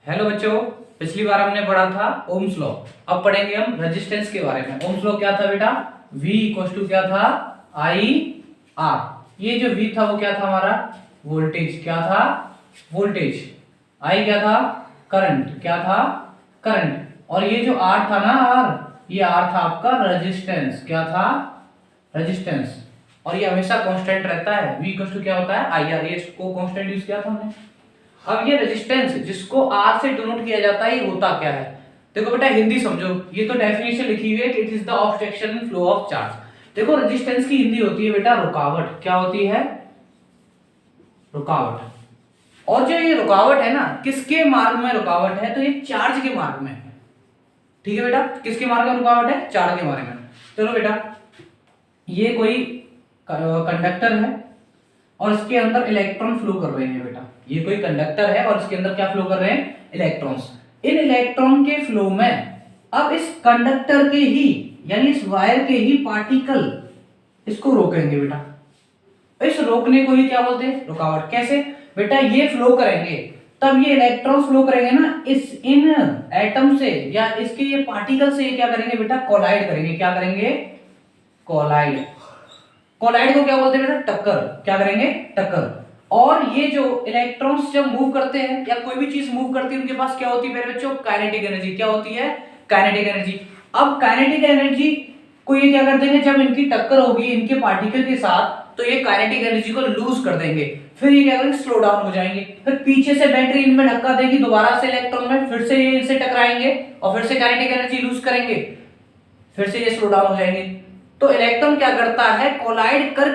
Hello बच्चों, पिछली बार हमने पढ़ा था ओम्स लॉ। अब पढ़ेंगे हम रेजिस्टेंस के बारे में। ओम्स लॉ क्या था बेटा? V इक्वल टू क्या था? I R। ये जो V था वो क्या था हमारा? वोल्टेज। क्या था? वोल्टेज। I क्या था? करंट। क्या था? करंट। और ये जो R था ना, R, ये R था आपका रेजिस्टेंस। क्या था? रेजिस्टेंस। और ये हमेशा कांस्टेंट रहता है। V इक्वल टू क्या होता है? IR। ये इसको कांस्टेंट यूज किया था हमने। अब ये रेजिस्टेंस जिसको R से डिनोट किया जाता है, ये होता क्या है? देखो बेटा, हिंदी समझो। ये तो डेफिनेशन लिखी हुई है कि it is the obstruction in flow of charge. देखो, रेजिस्टेंस की हिंदी होती है बेटा रुकावट। क्या होती है? रुकावट। और जो ये रुकावट है ना, किसके मार्ग में रुकावट है? तो ये चार्ज के मार्ग में है। ठीक है बेटा, किसके मार्ग में रुकावट है? चार्ज के मार्ग में। चलो बेटा, ये कोई कंडक्टर है और इसके अंदर इलेक्ट्रॉन फ्लो कर रहे हैं बेटा। ये कोई कंडक्टर है और इसके अंदर क्या फ्लो कर रहे हैं? इलेक्ट्रॉन्स। इन इलेक्ट्रॉन के फ्लो में अब इस कंडक्टर के ही, यानी इस वायर के ही पार्टिकल इसको रोकेंगे बेटा। इस रोकने को ही क्या बोलते हैं? रुकावट। कैसे बेटा? ये फ्लो करेंगे, तब ये इलेक्ट्रॉन फ्लो करेंगे ना, इस इन एटम से या इसके ये पार्टिकल से, ये क्या करेंगे बेटा? कोलाइड करेंगे। क्या करेंगे? कोलाइड। कोलाइड को क्या बोलते हैं बेटा? टक्कर। क्या करेंगे? टक्कर। और ये जो इलेक्ट्रॉन्स जब मूव करते हैं या कोई भी चीज मूव करती है, उनके पास क्या होती है मेरे बच्चों? Kinetic energy. क्या होती है? Kinetic energy. अब काइनेटिक एनर्जी को ये क्या कर देंगे? जब इनकी टक्कर होगी इनके पार्टिकल के साथ, तो ये काइनेटिक एनर्जी को लूज कर देंगे। फिर ये क्या करेंगे? स्लो डाउन हो जाएंगे। फिर पीछे से बैटरी इनमें धक्का देगी दोबारा से इलेक्ट्रॉन में, फिर से ये इनसे टकराएंगे और फिर से काइनेटिक एनर्जी लूज करेंगे, फिर से ये स्लो डाउन हो जाएंगे। तो इलेक्ट्रॉन क्या करता है? कोलाइड कर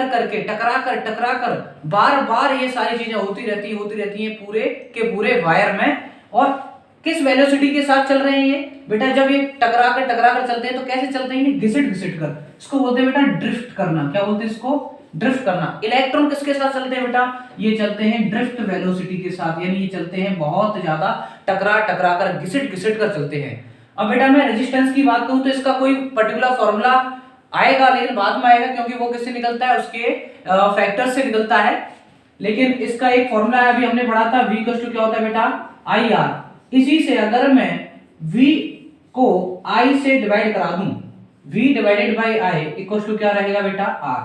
करके टकरा कर बार बार ये सारी चीजें होती रहती हैं पूरे के पूरे वायर में। और किस वेलोसिटी के साथ चल रहे हैं ये बेटा? जब ये टकरा कर चलते हैं तो कैसे चलते हैं? ये घिसट कर। इसको बोलते हैं बेटा ड्रिफ्ट करना। क्या बोलते हैं इसको? ड्रिफ्ट करना। इलेक्ट्रॉन किसके साथ चलते हैं बेटा? ये चलते हैं ड्रिफ्ट वेलोसिटी के साथ, यानी ये चलते हैं बहुत ज्यादा टकरा कर घिसट कर चलते हैं। अब बेटा मैं रेजिस्टेंस की बात करूं तो इसका कोई पर्टिकुलर फॉर्मूला आएगा, लेकिन बाद में आएगा, क्योंकि वो किससे निकलता है? उसके फैक्टर से निकलता है। लेकिन इसका एक फॉर्मूला है, अभी हमने पढ़ा था, V इक्वल टू क्या होता है बेटा? IR। इसी से अगर मैं V को I से डिवाइड करा दूं, V divided by I equal to क्या रहेगा बेटा? R।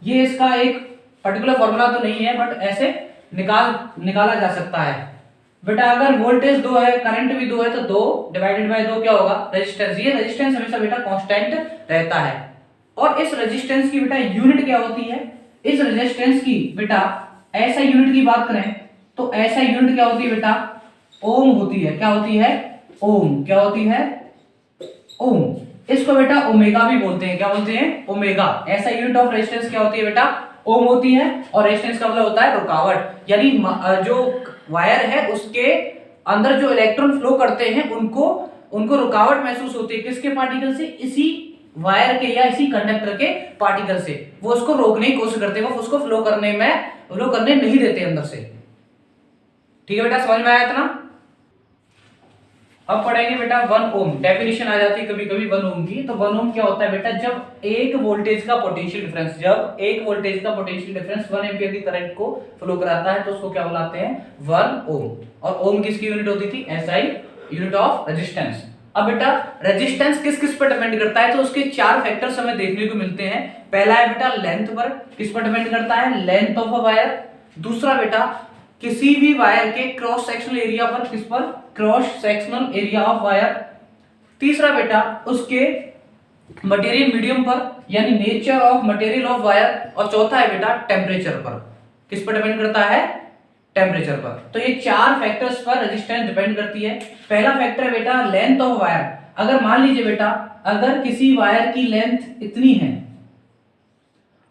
ये इसका एक पर्टिकुलर फॉर्मूला तो नहीं है, बट ऐसे निकाला जा सकता है बेटा। अगर वोल्टेज 2 है, करंट भी 2 है, तो 2 डिवाइडेड बाय 2 क्या होगा? रेजिस्टेंस। ये रेजिस्टेंस हमेशा बेटा कांस्टेंट रहता है। और इस रेजिस्टेंस की बेटा यूनिट क्या होती है? इस रेजिस्टेंस की बेटा ऐसा यूनिट की बात करें तो ऐसा यूनिट क्या होती है बेटा? ओम होती है। क्या होती है? ओम। क्या होती है? ओम। इसको बेटा ओमेगा भी बोलते हैं। क्या बोलते हैं? ओमेगा। ऐसा यूनिट ऑफ रेजिस्टेंस क्या होती है बेटा? ओम होती है। और रेजिस्टेंस का मतलब होता है रुकावट, यानी जो वायर है उसके अंदर जो इलेक्ट्रॉन फ्लो करते हैं उनको रुकावट महसूस होती है। किसके पार्टिकल से? इसी वायर के या इसी कंडक्टर के पार्टिकल से। वो उसको रोकने की कोशिश करते हैं, वो उसको फ्लो करने नहीं देते अंदर से। ठीक है बेटा, समझ में आया इतना? अब पढ़ेंगे बेटा 1 ओम। डेफिनेशन आ जाती है कभी कभी 1 ओम की। तो 1 ओम क्या होता है बेटा? जब एक वोल्टेज का पोटेंशियल डिफरेंस 1 एम्पीयर की करंट को फ्लो कराता है तो उसको क्या बुलाते हैं? 1 ओम। और ओम किसकी यूनिट होती थी? SI, unit of resistance. अब बेटा रेजिस्टेंस किस किस पर डिपेंड करता है? तो उसके 4 फैक्टर्स हमें देखने को मिलते हैं। पहला है बेटा लेंथ पर। किस पर डिपेंड करता है? Length of a wire. दूसरा बेटा किसी भी वायर के क्रॉस सेक्शनल एरिया पर। किस पर? Cross sectional area of wire. तीसरा बेटा उसके मटेरियल मीडियम पर, यानी nature of material of wire. और चौथा है बेटा टेम्परेचर पर। किस पर डिपेंड करता है? टेम्परेचर पर। तो ये 4 फैक्टर्स पर रेजिस्टेंस डिपेंड करती है। पहला फैक्टर है बेटा लेंथ ऑफ वायर। अगर मान लीजिए बेटा, अगर किसी वायर की लेंथ इतनी है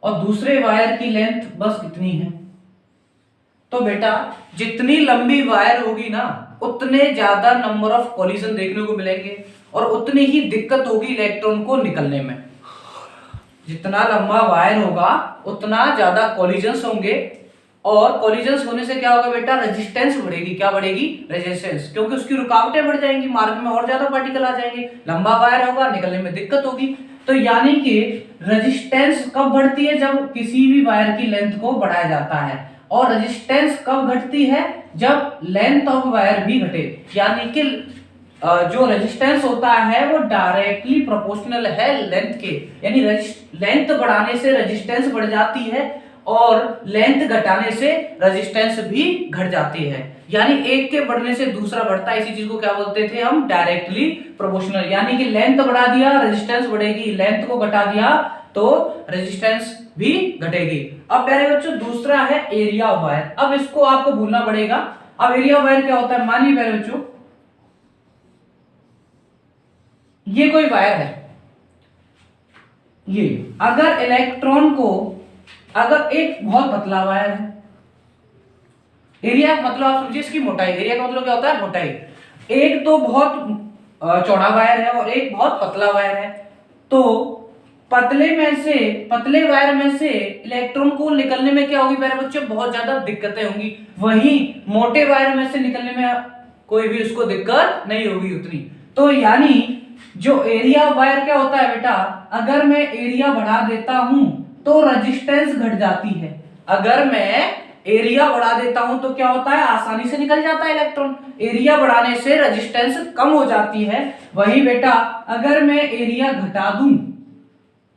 और दूसरे वायर की लेंथ बस इतनी है, तो बेटा जितनी लंबी वायर होगी ना, उतने ज्यादा नंबर ऑफ कोलिजन देखने को मिलेंगे और उतनी ही दिक्कत होगी इलेक्ट्रॉन को निकलने में। जितना लंबा वायर होगा उतना ज्यादा कोलिजन्स होंगे, और कोलिजन्स होने से क्या होगा बेटा? रेजिस्टेंस बढ़ेगी। क्या बढ़ेगी? रेजिस्टेंस। क्योंकि उसकी रुकावटें बढ़ जाएंगी, मार्ग में और ज्यादा पार्टिकल आ जाएंगे, लंबा वायर होगा, निकलने में दिक्कत होगी। तो यानी कि रेजिस्टेंस कब बढ़ती है? जब किसी भी वायर की लेंथ को बढ़ाया जाता है। और रेजिस्टेंस कब घटती है? जब लेंथ ऑफ वायर भी घटे, यानी कि जो रेजिस्टेंस होता है वो डायरेक्टली प्रोपोर्शनल है लेंथ के, यानी लेंथ बढ़ाने से रेजिस्टेंस बढ़ जाती है और लेंथ घटाने से रेजिस्टेंस भी घट जाती है, यानी एक के बढ़ने से दूसरा बढ़ता है। इसी चीज को क्या बोलते थे हम, डायरेक्टली प्रोपोर्शनल, यानी कि लेंथ बढ़ा दिया रेजिस्टेंस बढ़ेगी, लेंथ को घटा दिया तो रेजिस्टेंस भी घटेगी। अब प्यारे बच्चों दूसरा है एरिया ऑफ वायर। अब इसको आपको भूलना पड़ेगा। अब एरिया ऑफ वायर क्या होता है, मानिए प्यारे बच्चों ये कोई वायर है, ये अगर इलेक्ट्रॉन को, अगर एक बहुत पतला वायर है, एरिया मतलब आप समझिए इसकी मोटाई, एरिया का मतलब क्या होता है मोटाई, एक तो बहुत चौड़ा वायर है और एक बहुत पतला वायर है, तो पतले वायर में से इलेक्ट्रॉन को निकलने में क्या होगी प्यारे बच्चों, बहुत ज्यादा दिक्कतें होंगी। वहीं मोटे वायर में से निकलने में कोई भी उसको दिक्कत नहीं होगी उतनी। तो यानी जो एरिया वायर क्या होता है बेटा, अगर मैं एरिया बढ़ा देता हूं तो रेजिस्टेंस घट जाती है, अगर मैं एरिया बढ़ा देता हूं तो क्या होता है, आसानी से निकल जाता है इलेक्ट्रॉन, एरिया बढ़ाने से रेजिस्टेंस कम हो जाती है। वही बेटा अगर मैं एरिया घटा दूं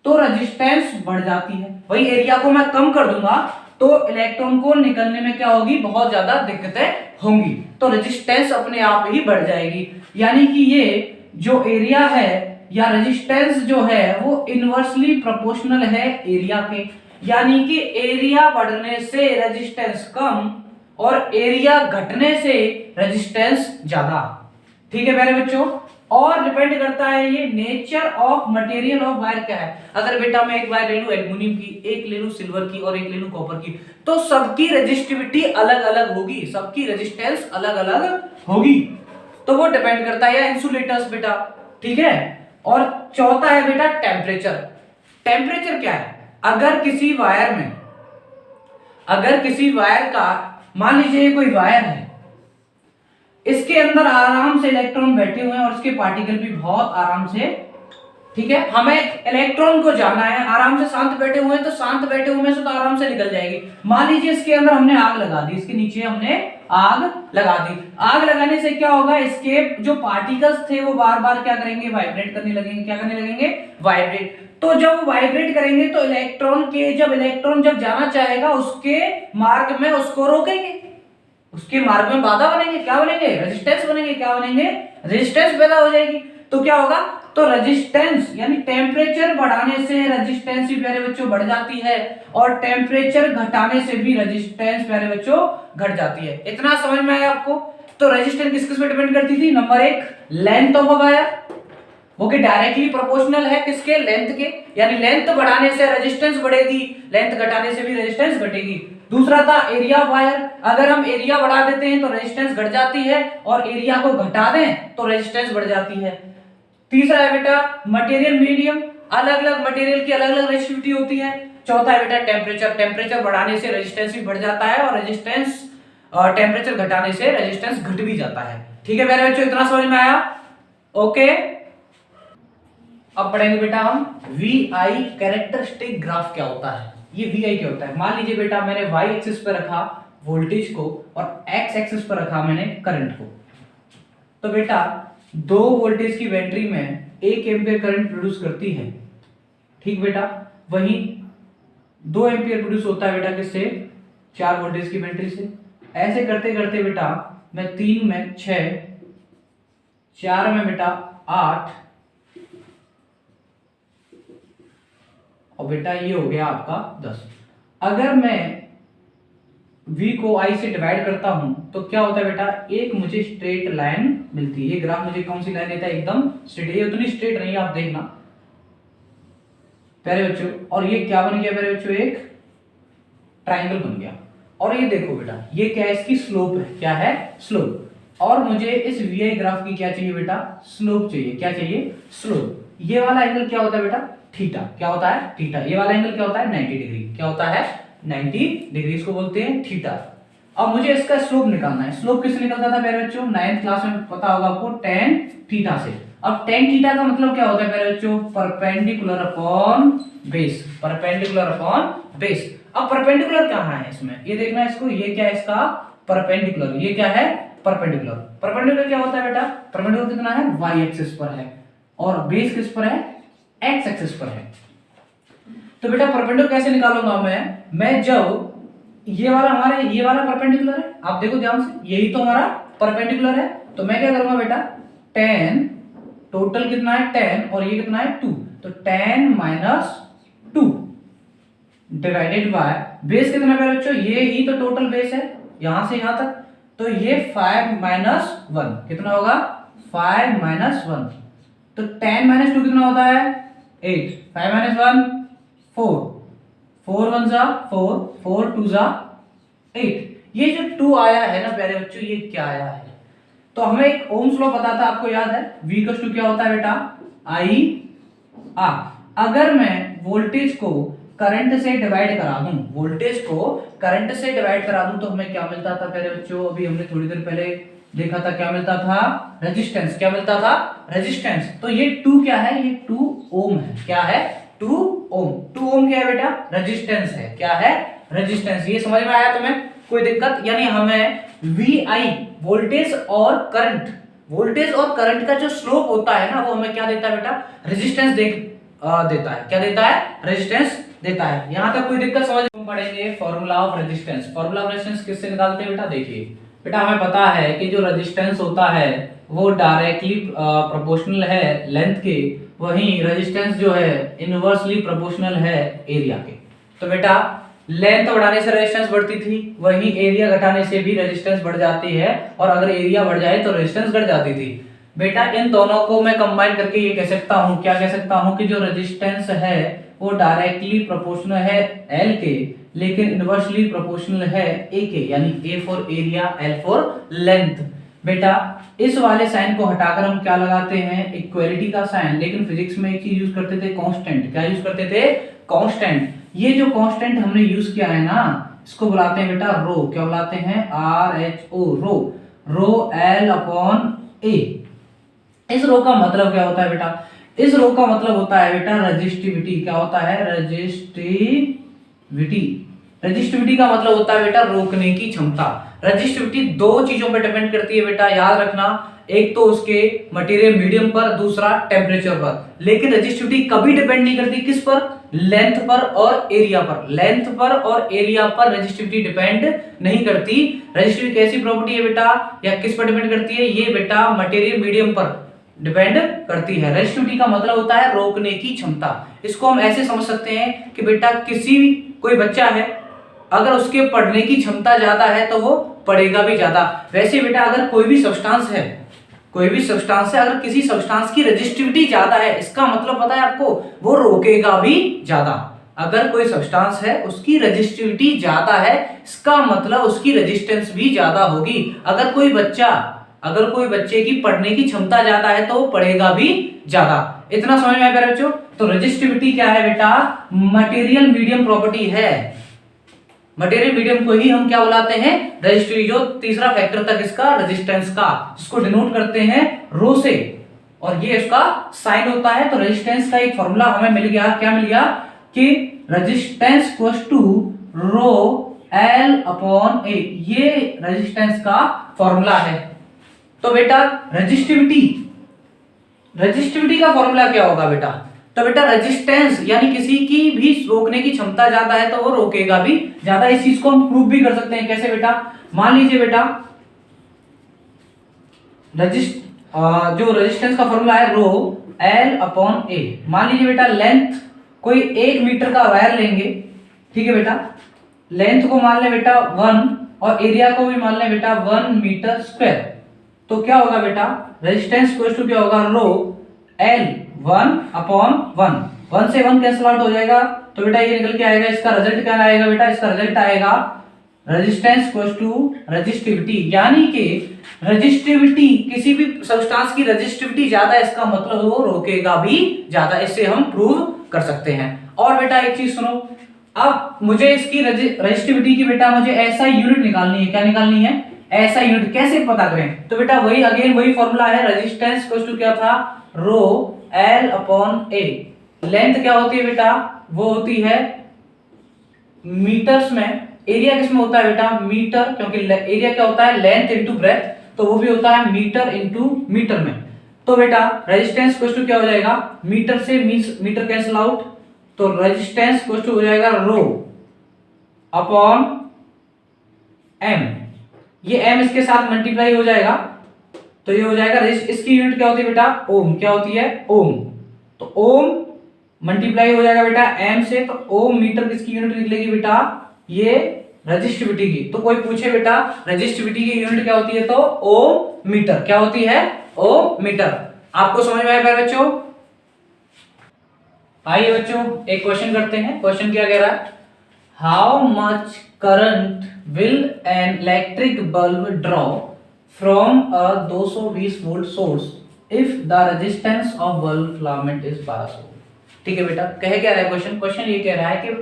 तो रेजिस्टेंस बढ़ जाती है, वही एरिया को मैं कम कर दूंगा तो इलेक्ट्रॉन को निकलने में क्या होगी, बहुत ज्यादा दिक्कतें होंगी, तो रेजिस्टेंस अपने आप ही बढ़ जाएगी। यानी कि ये जो एरिया है या रेजिस्टेंस जो है वो इनवर्सली प्रोपोर्शनल है एरिया के, यानी कि एरिया बढ़ने से रेजिस्टेंस कम और एरिया घटने से रेजिस्टेंस ज्यादा। ठीक है प्यारे बच्चों, और डिपेंड करता है ये nature of material of wire क्या है। अगर बेटा मैं एक वायर ले लूं एल्युमिनियम की, एक ले लूं सिल्वर की और एक ले लूं कॉपर की, तो सबकी रेजिस्टिविटी अलग अलग होगी, सबकी रेजिस्टेंस अलग अलग होगी, तो वो डिपेंड करता है। या इंसुलेटर्स बेटा, ठीक है। और चौथा है बेटा टेम्परेचर। टेम्परेचर क्या है, अगर किसी वायर का मान लीजिए कोई वायर है, इसके अंदर आराम से इलेक्ट्रॉन बैठे हुए हैं और इसके पार्टिकल भी बहुत आराम से, ठीक है, हमें इलेक्ट्रॉन को जाना है, आराम से शांत बैठे हुए हैं तो शांत बैठे हुए से तो आराम से निकल जाएगी। मान लीजिए इसके अंदर हमने आग लगा दी, इसके नीचे हमने आग लगा दी, आग लगाने से क्या होगा, इसके जो पार्टिकल्स थे वो बार बार क्या करेंगे, वाइब्रेट करने लगेंगे। क्या करने लगेंगे, वाइब्रेट। तो जब वाइब्रेट करेंगे तो इलेक्ट्रॉन जब जाना चाहेगा उसके मार्ग में उसको रोकेंगे, उसके मार्ग में बाधा बनेंगे, क्या बनेंगे, रेजिस्टेंस बनेंगे, क्या बनेंगे, रेजिस्टेंस पैदा हो जाएगी। तो क्या होगा, तो रेजिस्टेंस यानी टेम्परेचर बढ़ाने से रेजिस्टेंस भी प्यारे बच्चों बढ़ जाती है और टेम्परेचर घटाने से भी रेजिस्टेंस प्यारे बच्चों घट जाती है। इतना समझ में आया आपको। तो रेजिस्टेंस किस किस पे डिपेंड करती थी, नंबर एक लेंथ ऑफ अ वायर, वो कि डायरेक्टली प्रोपोर्शनल है किसके, लेंथ के, यानी लेंथ बढ़ाने से रेजिस्टेंस बढ़ेगी, लेंथ घटाने से भी रेजिस्टेंस घटेगी। दूसरा था एरिया वायर, अगर हम एरिया बढ़ा देते हैं तो रेजिस्टेंस घट जाती है और एरिया को घटा दें तो रेजिस्टेंस बढ़ जाती है। तीसरा है बेटा मटेरियल मीडियम, अलग अलग मटेरियल की अलग अलग रेजिस्टिविटी होती है। चौथा है बेटा टेम्परेचर, टेम्परेचर बढ़ाने से रेजिस्टेंस भी बढ़ जाता है और रेजिस्टेंस टेम्परेचर घटाने से रेजिस्टेंस घट भी जाता है। ठीक है मेरे बच्चों, इतना समझ में आया, ओके। अब पढ़ेंगे बेटा हम VI कैरेक्टरिस्टिक ग्राफ क्या होता है। ये VI क्या होता है, मान लीजिए बेटा मैंने y एक्सिस पर रखा वोल्टेज को और x एक्सिस पर रखा मैंने करंट को। तो बेटा 2 वोल्टेज की बैटरी में 1 एम्पियर करंट प्रोड्यूस करती है, ठीक बेटा। वहीं 2 एम्पियर प्रोड्यूस होता है बेटा किससे, 4 वोल्टेज की बैटरी से। ऐसे करते करते बेटा मैं 3 में 6, 4 में बेटा 8 और बेटा ये हो गया आपका 10। अगर मैं V को I से डिवाइड करता हूं तो क्या होता है बेटा, एक मुझे स्ट्रेट लाइन मिलती है। ये ग्राफ मुझे कौन सी लाइन देता है, एकदम स्ट्रेट। ये उतनी स्ट्रेट नहीं है, आप देखना प्यारे बच्चों। और ये क्या बन गया प्यारे बच्चों, एक ट्राइंगल बन गया। और ये देखो बेटा ये क्या है, इसकी स्लोप है, क्या है, स्लोप। और मुझे इस VI ग्राफ की क्या चाहिए बेटा, स्लोप चाहिए। क्या चाहिए, स्लोप। ये वाला एंगल क्या होता है बेटा, थीटा। क्या होता है, थीटा। ये वाला एंगल क्या होता है, 90 डिग्री। क्या होता है, 90 डिग्री, इसको बोलते हैं थीटा। अब मुझे इसका स्लोप निकालना है। स्लोप किससे निकलता था मेरे बच्चों, 9th क्लास में पता होगा आपको, tan थीटा से। अब tan थीटा का मतलब क्या होता है मेरे बच्चों, perpendicular upon base, perpendicular upon base. अब परपेंडिकुलर कहां है इसमें, ये देखना है इसको, ये क्या है, इसका परपेंडिकुलर। ये क्या है? परपेंडिकुलर। परपेंडिकुलर क्या होता है बेटा? परपेंडिकुलर कितना है? y एक्सिस पर है और बेस किस पर है? x एक्सिस पर है। तो बेटा परपेंडिकुलर कैसे निकालूंगा मैं जब ये वाला परपेंडिकुलर है, आप देखो ध्यान से, यही तो हमारा परपेंडिकुलर है, तो मैं क्या करूंगा बेटा, tan, टोटल कितना है 10 और ये कितना है 2, तो tan minus 2 divided by base कितना है बच्चों, ये ही तो टोटल बेस है यहां से यहां तक, तो ये 5 माइनस 1 कितना होगा? 5 माइनस 1, तो 10 माइनस 2 कितना होता है? 8, 5 माइनस 1 4, 4 1 जा 4, 4 2 जा 8। ये जो 2 आया है ना प्यारे बच्चों, ये क्या आया है? तो हमें एक ओम्स लॉ पता था, आपको याद है? V इक्वल्स टू क्या होता है बेटा? I R। अगर मैं वोल्टेज को करंट से डिवाइड करा दूं, वोल्टेज को करंट से डिवाइड करा दूं, तो हमें क्या मिलता था प्यारे बच्चों? अभी हमने थोड़ी देर पहले देखा था, क्या मिलता था? रेजिस्टेंस। क्या मिलता था? रेजिस्टेंस। तो ये 2 क्या है? ये 2 ओम है। क्या है? 2 ओम। 2 ओम क्या है बेटा? रेजिस्टेंस है। क्या है? रेजिस्टेंस। ये समझ में आया तुम्हें? कोई दिक्कत? यानी हमें VI वोल्टेज और करंट का जो स्लोप होता है ना, वो हमें क्या देता है बेटा? रेजिस्टेंस देता है। क्या देता है? रेजिस्टेंस देता है। यहां तक कोई दिक्कत? समझ में पढ़ेंगे formula of resistance. Formula of resistance किससे निकालते हैं बेटा? देखिए बेटा, हमें पता है कि जो रेजिस्टेंस होता है वो डायरेक्टली प्रोपोर्शनल है लेंथ के, वहीं रेजिस्टेंस जो है इनवर्सली प्रोपोर्शनल है एरिया के। तो बेटा लेंथ बढ़ाने से रेजिस्टेंस बढ़ती थी, वहीं एरिया घटाने से भी रेजिस्टेंस बढ़ जाती है, और अगर एरिया बढ़ जाए तो रेजिस्टेंस घट जाती थी। बेटा इन दोनों को मैं कंबाइन करके ये कह सकता हूं, क्या कह सकता हूं, कि जो रेजिस्टेंस है वो डायरेक्टली प्रोपोर्शनल है L के, लेकिन इनवर्सली प्रोपोर्शनल है A के, यानी A for area, L for length. बेटा इस वाले साइन को हटाकर हम क्या लगाते हैं? इक्वालिटी का साइन। लेकिन फिजिक्स में एक चीज यूज करते थे, कांस्टेंट। क्या यूज करते थे? कांस्टेंट। ये जो कांस्टेंट हमने यूज किया है ना, इसको बुलाते हैं बेटा रो। क्या बुलाते हैं? RHO, rho. Rho L upon A। इस रो का मतलब क्या होता है बेटा? इस रो का मतलब होता है बेटा रेजिस्टिविटी। क्या होता है? रेजिस्टिविटी। रेजिस्टिविटी का मतलब होता है बेटा रोकने की क्षमता। रेजिस्टिविटी दो चीजों पर डिपेंड करती है बेटा, याद रखना। एक तो उसके मटेरियल मीडियम पर, दूसरा टेम्परेचर पर। लेकिन रेजिस्टिविटी कभी डिपेंड नहीं करती किस पर? लेंथ पर और एरिया पर। लेंथ पर और एरिया पर रेजिस्टिविटी डिपेंड नहीं करती। रेजिस्टिविटी कैसी प्रॉपर्टी है बेटा, या किस पर डिपेंड करती है? ये बेटा मटेरियल मीडियम पर डिपेंड करती है। रेजिस्टिविटी का मतलब होता है रोकने की क्षमता। इसको हम ऐसे समझ सकते हैं कि बेटा कोई बच्चा है, अगर उसके पढ़ने की क्षमता ज्यादा है तो वो पढ़ेगा भी ज्यादा। वैसे बेटा अगर कोई भी सब्सटेंस है, अगर किसी सब्सटेंस की रेजिस्टिविटी ज्यादा है, इसका मतलब पता है आपको? वो रोकेगा भी ज्यादा। अगर कोई सब्सटेंस है उसकी रेजिस्टिविटी ज्यादा है, इसका मतलब उसकी रेजिस्टेंस भी ज्यादा होगी। अगर कोई बच्चे की पढ़ने की क्षमता ज्यादा है तो वो पढ़ेगा भी ज्यादा। इतना समझ में आया बच्चों? तो रेजिस्टिविटी क्या है बेटा? मटेरियल मीडियम प्रॉपर्टी है। मटेरियल मीडियम को ही हम क्या बुलाते हैं? रेजिस्टिविटी। जो तीसरा फैक्टर तक इसका रेजिस्टेंस का, जिसको डिनोट करते हैं रो से, और ये इसका साइन होता है। तो रेजिस्टेंस का एक फॉर्मूला हमें मिल गया। क्या मिल गया? कि resistance equals to rho L upon A। ये रेजिस्टेंस का फॉर्मूला है। तो बेटा रेजिस्टिविटी का फॉर्मूला क्या होगा बेटा? तो बेटा रेजिस्टेंस यानी किसी की भी रोकने की क्षमता ज्यादा है तो वो रोकेगा भी ज्यादा। इस चीज को हम प्रूव भी कर सकते हैं। कैसे बेटा? मान लीजिए बेटा जो रेजिस्टेंस का फॉर्मूला है रो L अपॉन A। मान लीजिए बेटा लेंथ कोई 1 मीटर का वायर लेंगे, ठीक है बेटा। लेंथ को मान ले बेटा 1 और एरिया को भी मान ले बेटा 1 मीटर स्क्वायर। तो क्या होगा बेटा? रेजिस्टेंस इक्वल टू क्या होगा? रो L 1 अपॉन 1 से 1 कैंसिल आउट हो जाएगा, तो बेटा ये निकल के आएगा। इसका रिजल्ट क्या आएगा बेटा? इसका रिजल्ट आएगा रेजिस्टेंस इक्वल टू रेजिस्टिविटी। यानी कि रेजिस्टिविटी, किसी भी सब्सटेंस की रेजिस्टिविटी ज्यादा, इसका मतलब वो रोकेगा भी ज्यादा। इससे हम प्रूव कर सकते हैं। और बेटा एक चीज सुनो, अब मुझे इसकी रेजिस्टिविटी की बेटा मुझे ऐसा यूनिट निकालनी है। क्या निकालनी है? ऐसा यूनिट। कैसे पता करें? तो बेटा वही फॉर्मूला है। रेजिस्टेंस इक्वल टू क्या था? रो L अपॉन A। लेंथ क्या होती है बेटा? वो होती है मीटर्स में, एरिया किसमें होता है बेटा, मीटर, क्योंकि एरिया क्या होता है, लेंथ इनटू ब्रेथ, तो वो भी होता है मीटर इनटू मीटर में। तो बेटा रेजिस्टेंस क्वेश्चन क्या हो जाएगा, मीटर से मीटर कैंसिल आउट, तो रेजिस्टेंस क्वेश्चन हो जाएगा रो अपॉन एम, ये एम इसके साथ मल्टीप्लाई हो जाएगा, तो ये हो जाएगा इसकी यूनिट क्या होती है बेटा, ओम, क्या होती है, ओम, तो ओम मल्टीप्लाई हो जाएगा बेटा एम से, तो ओम मीटर किसकी यूनिट निकलेगी बेटा, ये रेजिस्टिविटी की। तो कोई पूछे बेटा रेजिस्टिविटी की यूनिट क्या होती है, तो ओम मीटर, क्या होती है, ओम मीटर। आपको समझ में आया प्यारे बच्चों? आइए बच्चों एक क्वेश्चन करते हैं। क्वेश्चन क्या कह रहा है, how much current will an electric bulb draw from a 220 volt source if the resistance of bulb filament is 1200। ठीक है बेटा, कह क्या रहा है क्वेश्चन, क्वेश्चन ये कह रहा है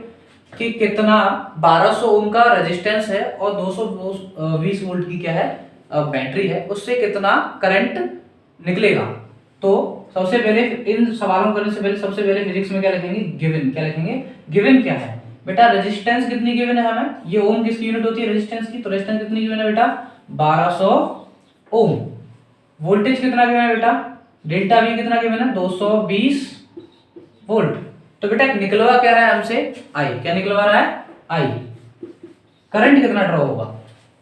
कि कितना 1200 ओम का रेजिस्टेंस है और 220 वोल्ट की क्या है बैटरी है, उससे कितना करंट निकलेगा। तो सबसे पहले इन सवालों करने से पहले सबसे पहले फिजिक्स में क्या लिखेंगे, गिवन, क्या लिखेंगे, गिवन क्या है बेटा, रेजिस्टेंस कितनी गिवन है हमें, ये ओम किसकी यूनिट होती है, रेजिस्टेंस की, तो रेजिस्टेंस कितनी गिवन है बेटा, 1200 ओम। वोल्टेज कितना गिवन है बेटा, डेल्टा वी कितना गिवन है, 220 वोल्ट। तो बेटा निकलवा क्या रहा है हमसे, आई, क्या निकलवा रहा है, आई। करंट कितना ड्रॉ होगा,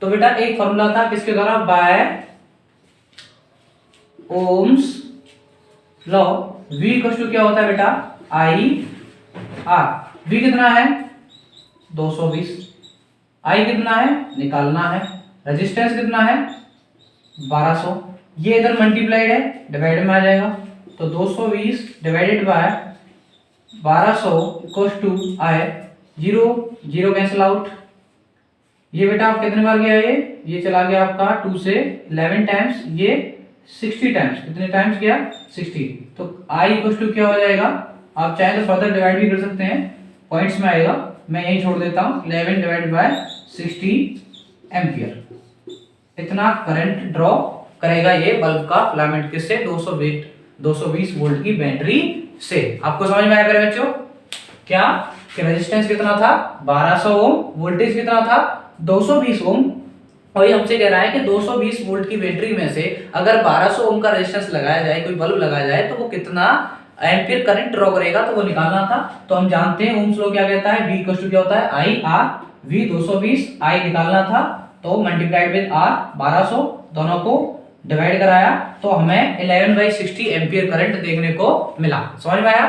तो बेटा एक फॉर्मूला था किसके द्वारा, by Ohm's law, V equal to क्या होता है बेटा, आई आर। V कितना है 220, I कितना है निकालना है, रेजिस्टेंस कितना है 1200, ये इधर मल्टीप्लाइड है डिवाइड में आ जाएगा, तो 220 divided by 1200 equal to I, 0 0 cancel out, ये बेटा आप कितने बार गया, ये चला गया आपका 2 से 11 टाइम्स, ये 60 टाइम्स, कितने टाइम्स गया 60, तो I इक्वल टू क्या हो जाएगा, आप चाहे तो फर्दर डिवाइड भी कर सकते हैं, पॉइंट्स में आएगा, मैं यही छोड़ देता हूं, 11 डिवाइड बाय 60 एम्पियर, इतना करंट ड्रॉ करेगा ये बल्ब का फिलामेंट किससे, 220 वोल्ट की बैटरी से। आपको समझ में आया मेरे बच्चों, क्या कि रेजिस्टेंस कितना था 1200 ओम, वोल्टेज कितना था 220 ओम, और ये हमसे कह रहा है कि 220 वोल्ट की बैटरी में से अगर 1200 ओम का रेजिस्टेंस लगाया जाए, कोई बल्ब लगाया जाए, तो वो कितना एम्पियर करंट ड्रॉ करेगा, तो वो निकालना था। तो हम जानते हैं ओम्स लॉ क्या कहता है, V इक्वल टू क्या होता है, आई आर, V 220, I निकालना था, तो मल्टीप्लाइड विद R 1200, दोनों को डिवाइड कराया, तो हमें 11/60 एम्पियर करंट देखने को मिला। समझ में आया?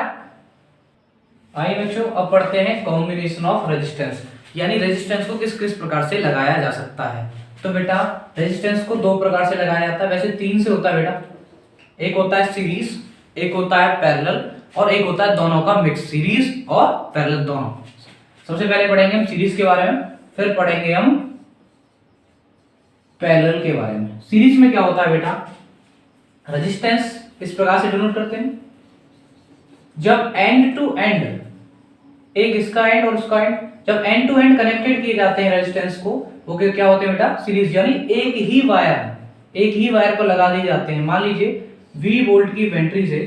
आइए बच्चों अब पढ़ते हैं कॉम्बिनेशन ऑफ रेजिस्टेंस, यानी रेजिस्टेंस को किस किस प्रकार से लगाया जा सकता है। तो बेटा रेजिस्टेंस को दो प्रकार से लगाया जाता है, वैसे तीन से होता है बेटा, एक होता है सीरीज, एक होता है पैरेलल, और एक होता है दोनों का मिक्स, सीरीज और पैरेलल दोनों। सबसे पहले पढ़ेंगे हम सीरीज के बारे में, फिर पढ़ेंगे हम पैरेलल के बारे में। सीरीज में क्या होता है बेटा, रेजिस्टेंस इस प्रकार से डिनोट करते हैं, जब एंड टू एंड, एक इसका एंड और उसका एंड, जब एंड टू एंड कनेक्टेड किए जाते हैं रेजिस्टेंस को, वो क्या होते हैं बेटा, सीरीज, यानी एक ही वायर पर लगा दिए जाते हैं। मान लीजिए V वोल्ट की बैटरी से,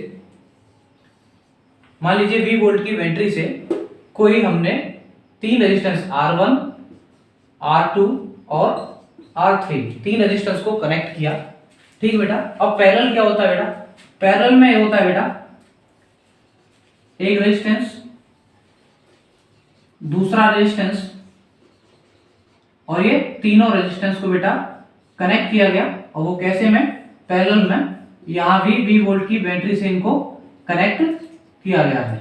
मान लीजिए V वोल्ट की बैटरी से कोई हमने तीन रेजिस्टेंस R1, R2 और R3, तीन रेजिस्टेंस को कनेक्ट किया। ठीक बेटा, अब पैरेलल क्या होता है बेटा, पैरेलल में ये होता है बेटा, एक रेजिस्टेंस, दूसरा रेजिस्टेंस, और ये तीनों रेजिस्टेंस को बेटा कनेक्ट किया गया, और वो कैसे में, पैरेलल में, यहां भी V वोल्ट की बैटरी से इनको कनेक्ट किया गया है।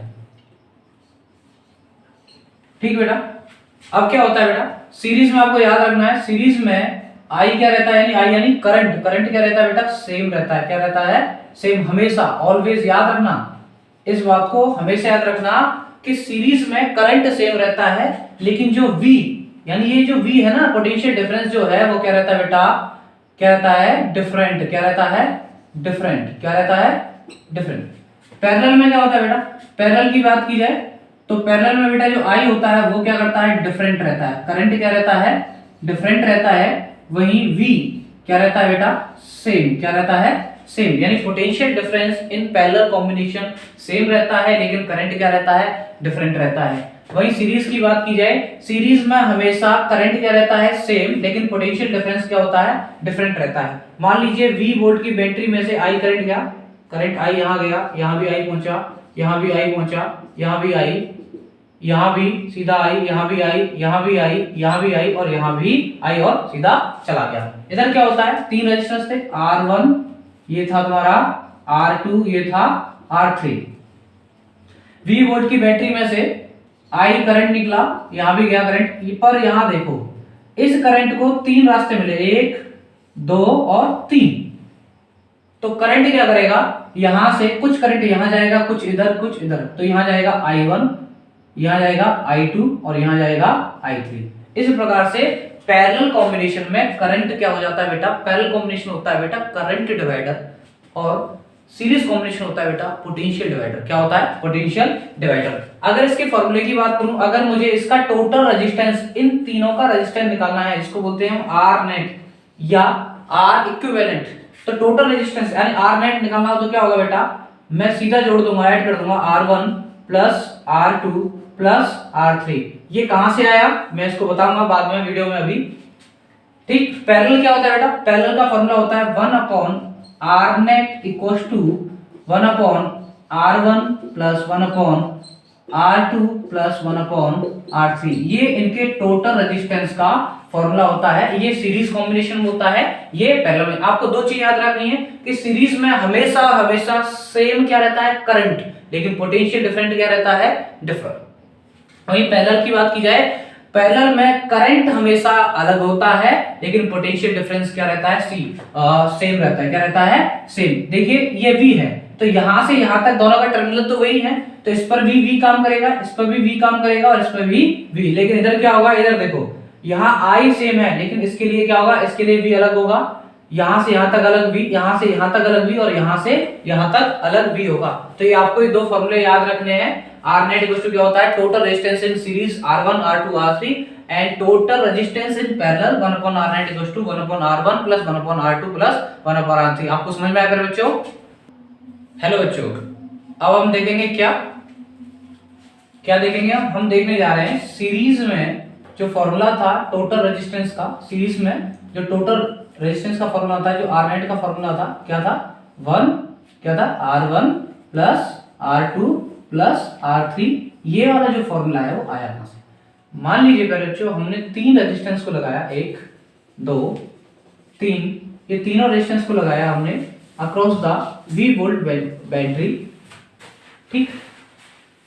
ठीक बेटा, अब क्या होता है बेटा, सीरीज में आपको याद रखना है, सीरीज में I क्या रहता है, यानी I यानी करंट, करंट क्या रहता है बेटा, सेम रहता है, क्या रहता है, सेम, हमेशा, ऑलवेज याद रखना, इस बात को हमेशा याद रखना कि सीरीज में करंट सेम रहता है, लेकिन जो V, यानी ये जो V है ना, पोटेंशियल डिफरेंस जो है, वो क्या रहता है बेटा, क्या रहता है, डिफरेंट, क्या रहता है, डिफरेंट, क्या रहता है, डिफरेंट। पैरेलल में क्या होता है बेटा, पैरेलल की बात की जाए तो पैरेलल में बेटा जो I होता है वो क्या करता है, डिफरेंट रहता है, करंट क्या रहता है, डिफरेंट रहता है, वहीं V क्या रहता है बेटा, सेम, क्या रहता है, सेम, यानी potential difference in parallel combination same रहता है, लेकिन करंट क्या रहता है, डिफरेंट रहता है। वही सीरीज की बात की जाए, सीरीज में हमेशा करंट क्या रहता है सेम, लेकिन पोटेंशियल डिफरेंस क्या होता है डिफरेंट रहता है। मान लीजिए V वोल्ट की बैटरी में से I करंट गया, करंट I यहाँ गया, यहाँ भी I पहुंचा, यहाँ भी I पहुंचा, यहाँ भी I, यहाँ भी सीधा I, यहाँ भी I, यहाँ भी I, यहाँ भी I और यहाँ भी I और सीधा चला गया। इधर क्या होता है, तीन रेजिस्टेंस थे, R1 ये था तुम्हारा, R2 ये था, R3। V वोल्ट की बैटरी में से I करंट निकला, यहां भी गया करंट, पर यहां देखो इस करंट को तीन रास्ते मिले, 1 2 और 3। तो करंट क्या करेगा, यहां से कुछ करंट यहां जाएगा, कुछ इधर कुछ इधर, तो यहां जाएगा I1, यहां जाएगा I2 और यहां जाएगा I3। इस प्रकार से पैरेलल कॉम्बिनेशन में करंट क्या हो जाता है बेटा, पैरेलल कॉम्बिनेशन होता है बेटा करंट डिवाइडर, और सीरीज कॉम्बिनेशन होता है बेटा पोटेंशियल डिवाइडर। क्या होता है, पोटेंशियल डिवाइडर। अगर इसके फॉर्मूले की बात करूं, अगर मुझे इसका टोटल रेजिस्टेंस, इन तीनों का रेजिस्टेंस निकालना है, जिसको बोलते हैं हम आर नेट या आर इक्विवेलेंट, तो टोटल रेजिस्टेंस यानी आर नेट निकालना हो तो क्या होगा बेटा, मैं सीधा जोड़ दूंगा, ऐड कर दूंगा R1 plus R2 plus R3। ये कहां से आया मैं इसको बताऊंगा बाद में वीडियो में अभी, ठीक। पैरेलल क्या होता है बेटा, पैरेलल का फॉर्मूला होता है 1 upon R net equals to 1 upon R1 plus 1 upon R2 plus 1 upon R3। ये इनके टोटल रेजिस्टेंस का फॉर्मूला होता है। ये सीरीज कॉम्बिनेशन होता है, ये पैरेलल में। आपको दो चीज याद रखनी है कि सीरीज में हमेशा हमेशा सेम क्या रहता है करंट, लेकिन पोटेंशियल डिफरेंट क्या रहता है डिफर। वही पैरेलल की बात की जाए, पैरेलल में करंट हमेशा अलग होता है, लेकिन पोटेंशियल डिफरेंस क्या रहता है सेम रहता है। क्या रहता है सेम। देखिए ये V है, तो यहां से यहां तक दोनों का टर्मिनल तो वही है, तो इस पर भी V काम करेगा, इस पर भी V काम करेगा और इस पर भी V। लेकिन इधर क्या होगा, इधर देखो यहाँ I सेम है, लेकिन इसके लिए क्या होगा, इसके लिए V अलग होगा, यहां से यहां तक अलग V, यहां से यहां तक अलग V और यहां से यहां तक अलग V होगा। तो ये आपको ये दो फॉर्मूले याद रखने हैं। R नेट इक्वल टू क्या होता है, total resistance in series R1 R2 R3 and total resistance in parallel 1 upon R net equal to 1 upon R1 plus 1 upon R2 plus 1 upon R3। आपको समझ में आया मेरे बच्चों? हेलो बच्चों, अब हम देखेंगे क्या देखेंगे, हम देखने जा रहे हैं सीरीज में जो फॉर्मूला था टोटल रेजिस्टेंस का, सीरीज में जो टोटल रेजिस्टेंस का फॉर्मूला था, जो R नेट का फॉर्मूला था, क्या था 1 क्या था R1 plus R2 plus R3। ये वाला जो फॉर्मूला है वो आया कहां से? मान लीजिए पहले बच्चों हमने तीन रेजिस्टेंस को लगाया, 1 2 3, ये तीनों रेजिस्टेंस को लगाया हमने across the V volt battery, ठीक।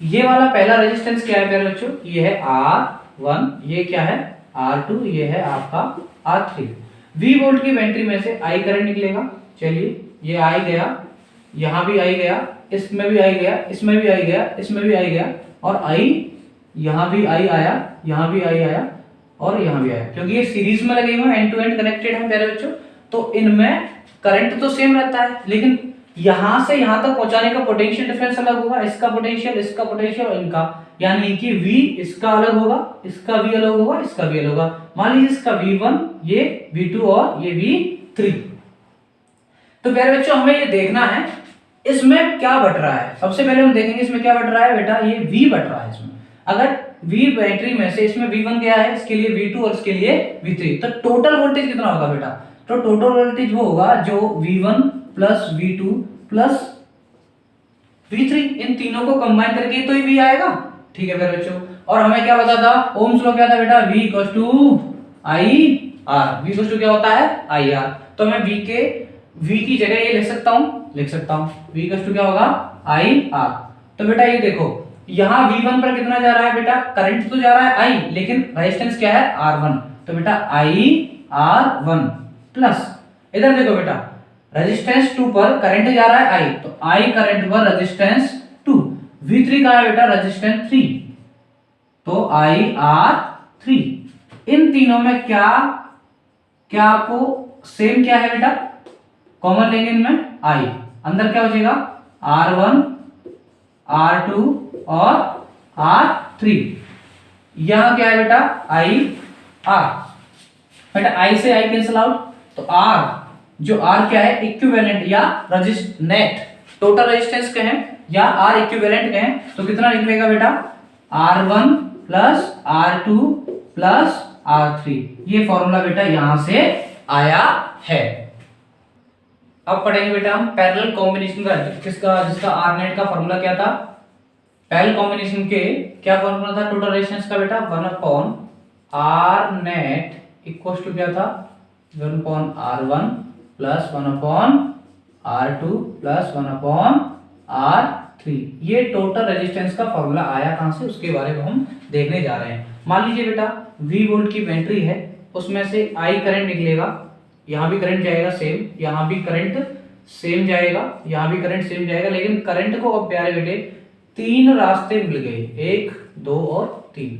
ये वाला पहला रेजिस्टेंस क्या है प्यारे बच्चों, ये है R1, ये क्या है R2, ये है आपका R3। V वोल्ट की बैटरी में से I करंट निकलेगा। चलिए ये I गया, यहां भी I गया, इसमें भी I गया, इसमें भी I गया, इसमें भी I गया, और I यहां भी I आया, यहां भी I आया और यहां भी आया, क्योंकि ये सीरीज में लगे हुए एंड टू एंड कनेक्टेड हैं प्यारे बच्चों। तो इनमें करंट तो सेम रहता है, लेकिन यहां से यहां तक पहुंचाने का पोटेंशियल डिफरेंस अलग होगा, इसका पोटेंशियल और इनका, यानी कि V इसका अलग होगा, इसका भी अलग होगा, इसका भी अलग होगा। मान लीजिए इसका V1, ये V2 और ये V3। तो प्यारे बच्चों हमें ये देखना है इसमें क्या बट रहा है। सबसे पहले हम देखेंगे इसमें क्या बट रहा है बेटा, ये V बट रहा है इसमें। अगर V बैटरी में से इसमें V1 गया है, इसके लिए V2 और इसके लिए V3, तो टोटल वोल्टेज कितना होगा बेटा, तो टोटल वोल्टेज वो होगा जो V1 plus V2 plus V3, इन तीनों को कंबाइन करके तो ही V आएगा, ठीक है मेरे बच्चों। और हमें क्या बता था, ओम्स लॉ क्या था बेटा, V equals to I R। V equals to क्या होता है I R। तो मैं V की जगह ये लिख सकता हूं V इक्वल्स टू क्या होगा I R। तो बेटा ये देखो यहाँ V1 पर कितना जा रहा है बेटा, करंट तो जा रहा है I, लेकिन रेजिस्टेंस क्या है R1, तो बेटा I R1 प्लस इधर देखो बेटा रेजिस्टेंस 2 पर करंट जा रहा है I, तो I करंट पर रेजिस्टेंस 2। V3 का है बेटा रेजिस्टेंस 3, तो I R3। इन तीनों में क्या आपको सेम क्या है बेटा, कॉमन लेंगे इनमें I, अंदर क्या बचेगा R1 R2 और R3। यहां क्या है बेटा I R, बेटा I से I कैंसिल आउट, तो R जो R क्या है इक्विवेलेंट या नेट टोटल रेजिस्टेंस कहें या R इक्विवेलेंट कहें, तो कितना निकलेगा बेटा R1 plus R2 plus R3। ये फॉर्मूला बेटा यहां से आया है। अब पढ़ेंगे बेटा हम पैरेलल कॉम्बिनेशन का, जिसका आर नेट का फॉर्मूला क्या था। पैरेलल कॉम्बिनेशन के क्या फॉर्मूला था टोटल रेजिस्टेंस का बेटा, 1/R नेट इक्वल टू क्या था, 1/R1 plus 1/R2 plus 1/R3। ये टोटल रेजिस्टेंस का फॉर्मूला आया कहां से, उसके बारे में हम देखने जा रहे हैं। मान लीजिए बेटा V वोल्ट की बैटरी है, उसमें से I करंट निकलेगा, यहाँ भी करंट जाएगा सेम, यहाँ भी करंट सेम जाएगा, यहाँ भी करंट सेम जाएगा, लेकिन करंट को अब प्यारे बेटे 3 रास्ते मिल गए, 1 2 और 3।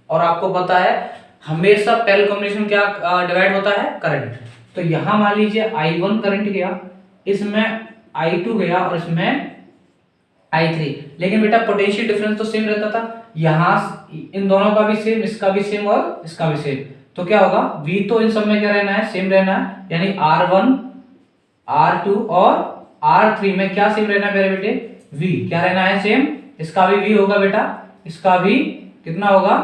और आपको पता है हमेशा पैरेलल कॉम्बिनेशन क्या डिवाइड होता है, करंट। तो यहाँ मान लीजिए I1 करंट गया, इसमें I2 गया और इसमें I3, लेकिन बेटा पोटेंशियल डिफरेंस तो सेम रहता था। यहाँ इन दोनों का भी सेम, इसका भी सेम और इसका भी सेम, तो क्या होगा, V तो इन सब में क्या रहना है, सेम रहना है, यानी R1 R2 और R3 में क्या सेम रहना है मेरे बेटे, V क्या रहना है, सेम। इसका भी V होगा बेटा, इसका भी कितना होगा,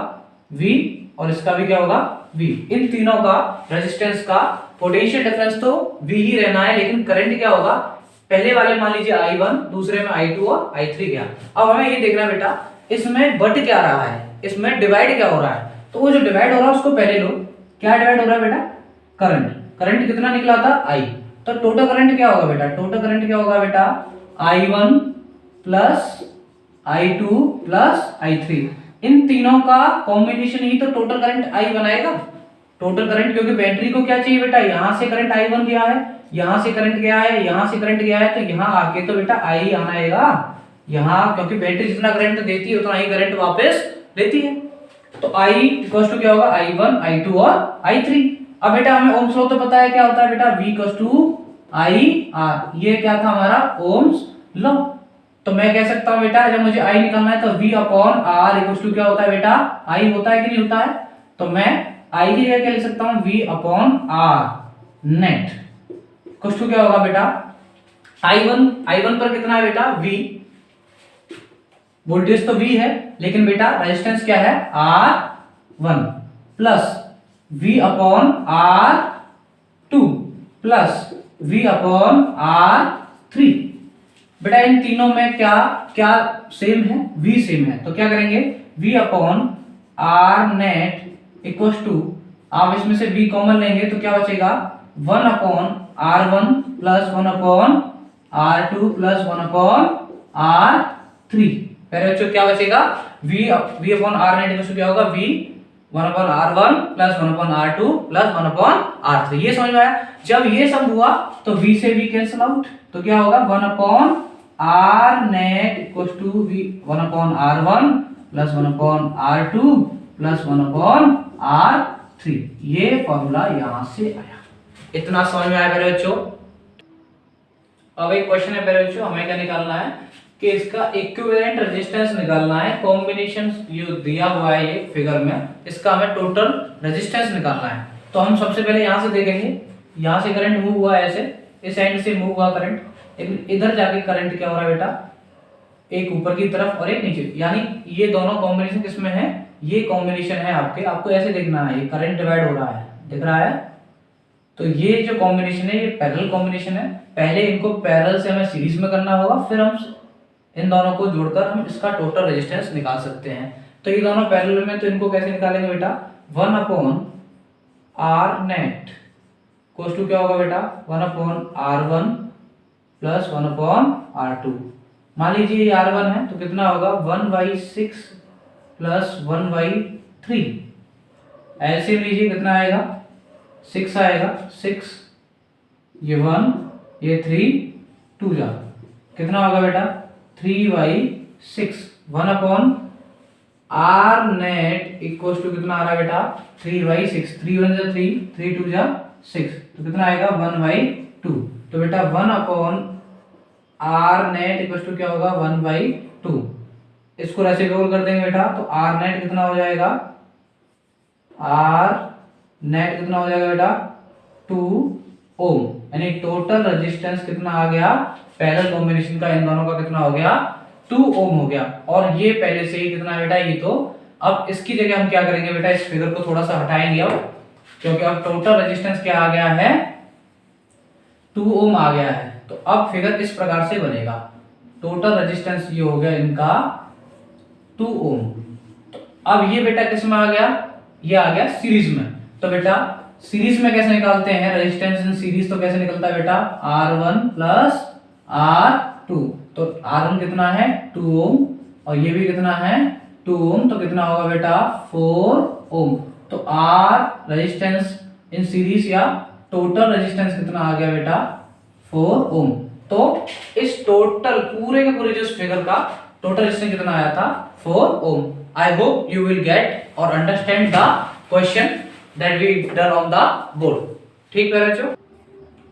V, और इसका भी क्या होगा, V। इन तीनों का रेजिस्टेंस का पोटेंशियल डिफरेंस तो V ही रहना है, लेकिन करंट क्या होगा, पहले वाले मान लीजिए I1, दूसरे में I2 और I3 गया। अब हमें ये देखना बेटा इसमें बट क्या रहा है, इसमें डिवाइड क्या हो रहा है। तो वो जो डिवाइड हो रहा है उसको पहले लो, क्या डिवाइड हो रहा है बेटा, करंट। करंट कितना निकला था, I। तो टोटल करंट क्या होगा बेटा, टोटल करंट क्या होगा बेटा, I1 plus I2 plus I3। इन तीनों का कॉम्बिनेशन ही तो टोटल करंट I बनाएगा। टोटल करंट, क्योंकि बैटरी को क्या चाहिए बेटा, यहां से करंट I1 गया है, यहां से करंट गया है, यहां से करंट गया है, तो यहां आके तो बेटा I आना आएगा यहां, क्योंकि बैटरी जितना करंट देती है उतना ही करंट वापस लेती है। तो I इक्वल टू क्या होगा, I1 I2 और I3। अब बेटा हमें ओम्स लॉ तो पता है क्या होता है बेटा, V इक्वल टू IR। ये क्या था हमारा ओम्स लॉ। तो मैं कह सकता हूं बेटा जब मुझे I निकालना है तो V upon R equal to क्या होता है बेटा, I होता है कि नहीं होता है। तो मैं I की जगह क्या लिख सकता हूं, V upon R net equal to क्या होगा बेटा, I1 पर कितना है बेटा, V। वोल्टेज तो V है, लेकिन बेटा रेजिस्टेंस क्या है, R1 plus V upon R2 plus V upon R3। बेटा इन तीनों में क्या क्या सेम है, V सेम है, तो क्या करेंगे, V upon R net equal to, आप इसमें से V कॉमन लेंगे तो क्या बचेगा, 1 upon R1 plus 1 upon R2 plus 1 upon R3। पहले बच्चों क्या बचेगा, V upon R net equal to क्या होगा, V 1 upon R1 plus 1 upon R2 plus 1 upon R3। ये समझ में आया। जब ये सब हुआ तो V से V कैंसिल आउट, तो क्या होगा, 1 upon R net equal to V 1 upon R1 plus 1 upon R2 plus 1 upon R3। ये फॉर्मूला यहां से आया। इतना समझ में आया मेरे बच्चों। अब एक क्वेश्चन है मेरे बच्चों, हमें क्या निकालना है कि इसका इक्विवेलेंट रेजिस्टेंस निकालना है। कॉम्बिनेशन जो दिया हुआ है ये फिगर में, इसका हमें टोटल रेजिस्टेंस निकालना है। तो हम सबसे पहले यहां से देखेंगे, यहां से करंट मूव हुआ ऐसे, इस एंड से मूव हुआ करंट, इधर जाके करंट क्या हो रहा है बेटा, एक ऊपर की तरफ और एक नीचे, यानी ये दोनों कॉम्बिनेशन किसमें है, ये कॉम्बिनेशन है आपके। आपको ऐसे देखना है, ये करंट डिवाइड हो रहा है, दिख रहा है। तो ये जो कॉम्बिनेशन है ये पैरेलल कॉम्बिनेशन है। पहले इनको पैरेलल से हमें सीरीज में करना होगा, फिर हम इन दोनों को जोड़कर हम इसका टोटल रेजिस्टेंस निकाल सकते हैं। तो ये दोनों पैरेलल में, तो इनको कैसे निकालेंगे बेटा, 1 upon R net equal to क्या होगा बेटा, 1 upon R1 plus 1 upon R2। मान लीजिए ये R1 है तो कितना होगा, 1/6 प्लस 1/3। एलसीएम लीजिए कितना आएगा, 6 आएगा, 6 ये 1 ये 3 2 जा कितना होगा बेटा, 3/6। 1 upon R net equal to कितना आ रहा है बेटा, 3/6। 3 1 जा 3, 3 2 जा 6, तो कितना आएगा 1/2। तो बेटा 1 upon R net equal to क्या होगा, 1/2। इसको रेसिप्रोकल कर देंगे बेटा, तो R नेट कितना हो जाएगा, R नेट कितना हो जाएगा बेटा, 2 ओम। यानी टोटल रेजिस्टेंस कितना आ गया, पैरेलल कॉम्बिनेशन का इन दोनों का कितना हो गया, 2 ओम हो गया। और ये पहले से ही कितना है बेटा, ये तो अब इसकी जगह हम क्या करेंगे बेटा, इस फिगर को थोड़ा सा हटाएंगे अब, क्योंकि अब टोटल रेजिस्टेंस क्या आ गया है, 2 ओम आ गया है। तो अब फिगर इस प्रकार से बनेगा, टोटल रेजिस्टेंस ये हो गया इनका 2 ओम। तो अब ये बेटा किस में आ गया, ये आ गया सीरीज में। तो बेटा सीरीज में कैसे निकालते हैं रेजिस्टेंस इन सीरीज, तो कैसे निकलता है बेटा, R1 प्लस R2। तो R1 कितना है 2 ओम और ये भी कितना है 2 ओम, तो कितना होगा बेटा 4 ओम। तो R रेजिस्टेंस इन सीरीज या टोटल रेजिस्टेंस कितना आ गया बेटा 4 ओम। तो इस टोटल पूरे के पूरे जो फिगर का टोटल रेजिस्टेंस कितना आया था 4 ohm. I hope you will get और understand the question that we done on the board. ठीक है बच्चों,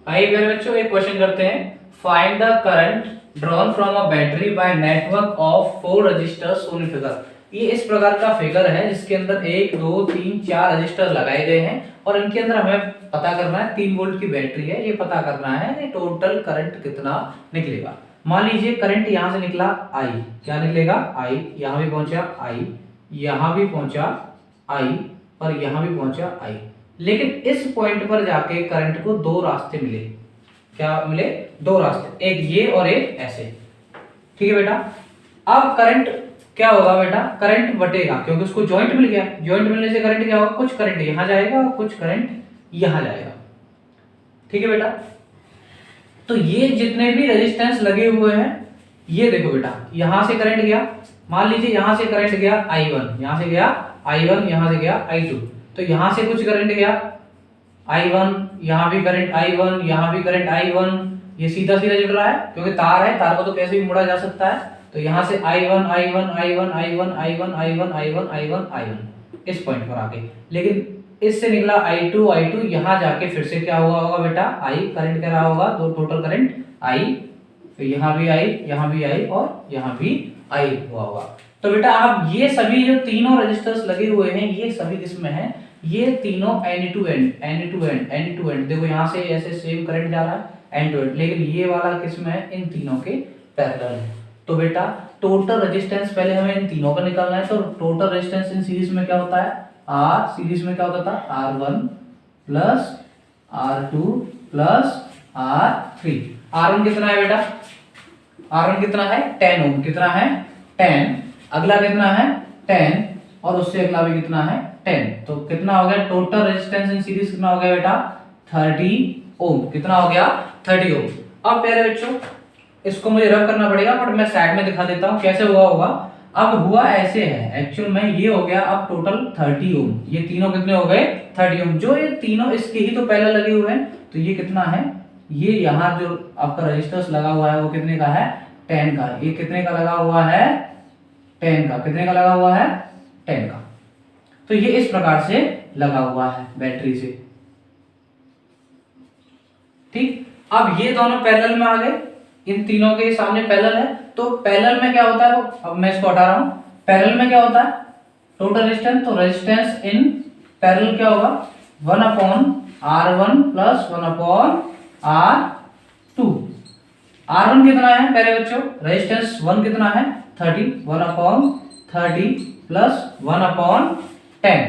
आइए मेरे बच्चों एक क्वेश्चन करते हैं। Find the current drawn from a battery by network of 4 resistors shown in figure. ये इस प्रकार का फिगर है जिसके अंदर 1 2 3 4 रजिस्टर लगाए गए हैं और इनके अंदर हमें पता करना है 3 वोल्ट की बैटरी है, ये पता करना है कि टोटल करंट कितना निकलेगा। मान लीजिए करंट यहां से निकला I, क्या निकलेगा I, यहां भी पहुंचा I, यहां भी पहुंचा I और यहां भी पहुंचा I। लेकिन इस पॉइंट पर जाके करंट को 2 रास्ते मिले, क्या मिले 2 रास्ते, एक ये और एक ऐसे। ठीक है बेटा, अब करंट क्या होगा बेटा, करंट बटेगा क्योंकि उसको जॉइंट मिल गया, जॉइंट मिलने से करंट क्या होगा, कुछ करंट यहां जाएगा और कुछ करंट यहां जाएगा। ठीक है बेटा, तो ये जितने भी रेजिस्टेंस लगे हुए हैं, ये देखो बेटा यहां से करंट गया, मान लीजिए यहां से करंट गया I1, यहां से गया I1, यहां से गया I2, तो यहां से कुछ करंट गया I1, यहां भी करंट I1, यहां भी करंट I1, ये सीधा सीधा जुड़ रहा है क्योंकि तार है, तार को तो कैसे भी मोड़ा जा सकता है। तो यहां से I1 I1 I1 I1 I1 I1 I1 I1 I1 इस पॉइंट पर आके, लेकिन इससे निकला I2 I2, यहां जाके फिर से क्या हुआ होगा बेटा I, करंट क्या रहा होगा, दो टोटल करंट I, तो यहां भी I, यहां भी I और यहां भी I हुआ होगा। तो बेटा आप ये सभी जो तीनों रजिस्टर्स लगे हुए हैं ये सभी किसमें हैं, ये तीनों end to end, end to end, end to end, देखो यहां से ऐसे सेम करंट जा रहा है एंड टू एंड, लेकिन ये वाला किसमें है, इन तीनों के पैरेलल है। तो बेटा टोटल रेजिस्टेंस पहले हमें इन तीनों का निकालना है, तो टोटल रेजिस्टेंस इन सीरीज में क्या होता है, R सीरीज में क्या होता था R1 plus R2 plus R3। R1 कितना है बेटा, R1 कितना है 10 ओम, कितना है 10, अगला कितना है 10 और उससे अगला भी कितना है 10, तो कितना हो गया टोटल रेजिस्टेंस इन सीरीज कितना हो गया बेटा 30 ओम, कितना हो गया 30 ओम। अब प्यारे बच्चों इसको मुझे रब करना पड़ेगा बट मैं साइड में दिखा देता हूं कैसे हुआ होगा। अब हुआ ऐसे है एक्चुअल में, ये हो गया अब टोटल 30 ओम, ये तीनों कितने हो गए 30 ओम, जो ये तीनों इसके ही तो पहले लगे हुए हैं, तो ये कितना है, ये यहाँ जो आपका रजिस्टर्स लगा हुआ है वो कितने का है 10 का, ये कितने का लगा हुआ है 10 का, कितने का लगा हुआ है 10 का। तो ये इस प्रकार से लगा हुआ है बैटरी से। ठीक, अब ये दोनों पैरेलल में आ गए, इन तीनों के सामने पैरेलल है, तो पैरेलल में क्या होता है, अब मैं इसको हटा रहा हूं, पैरेलल में क्या होता है टोटल रेजिस्टेंस, तो रेजिस्टेंस इन पैरेलल क्या होगा 1/R1 प्लस 1/R2। R1 कितना है प्यारे बच्चों, रेजिस्टेंस 1 कितना है 30, 1/30 प्लस 1/10,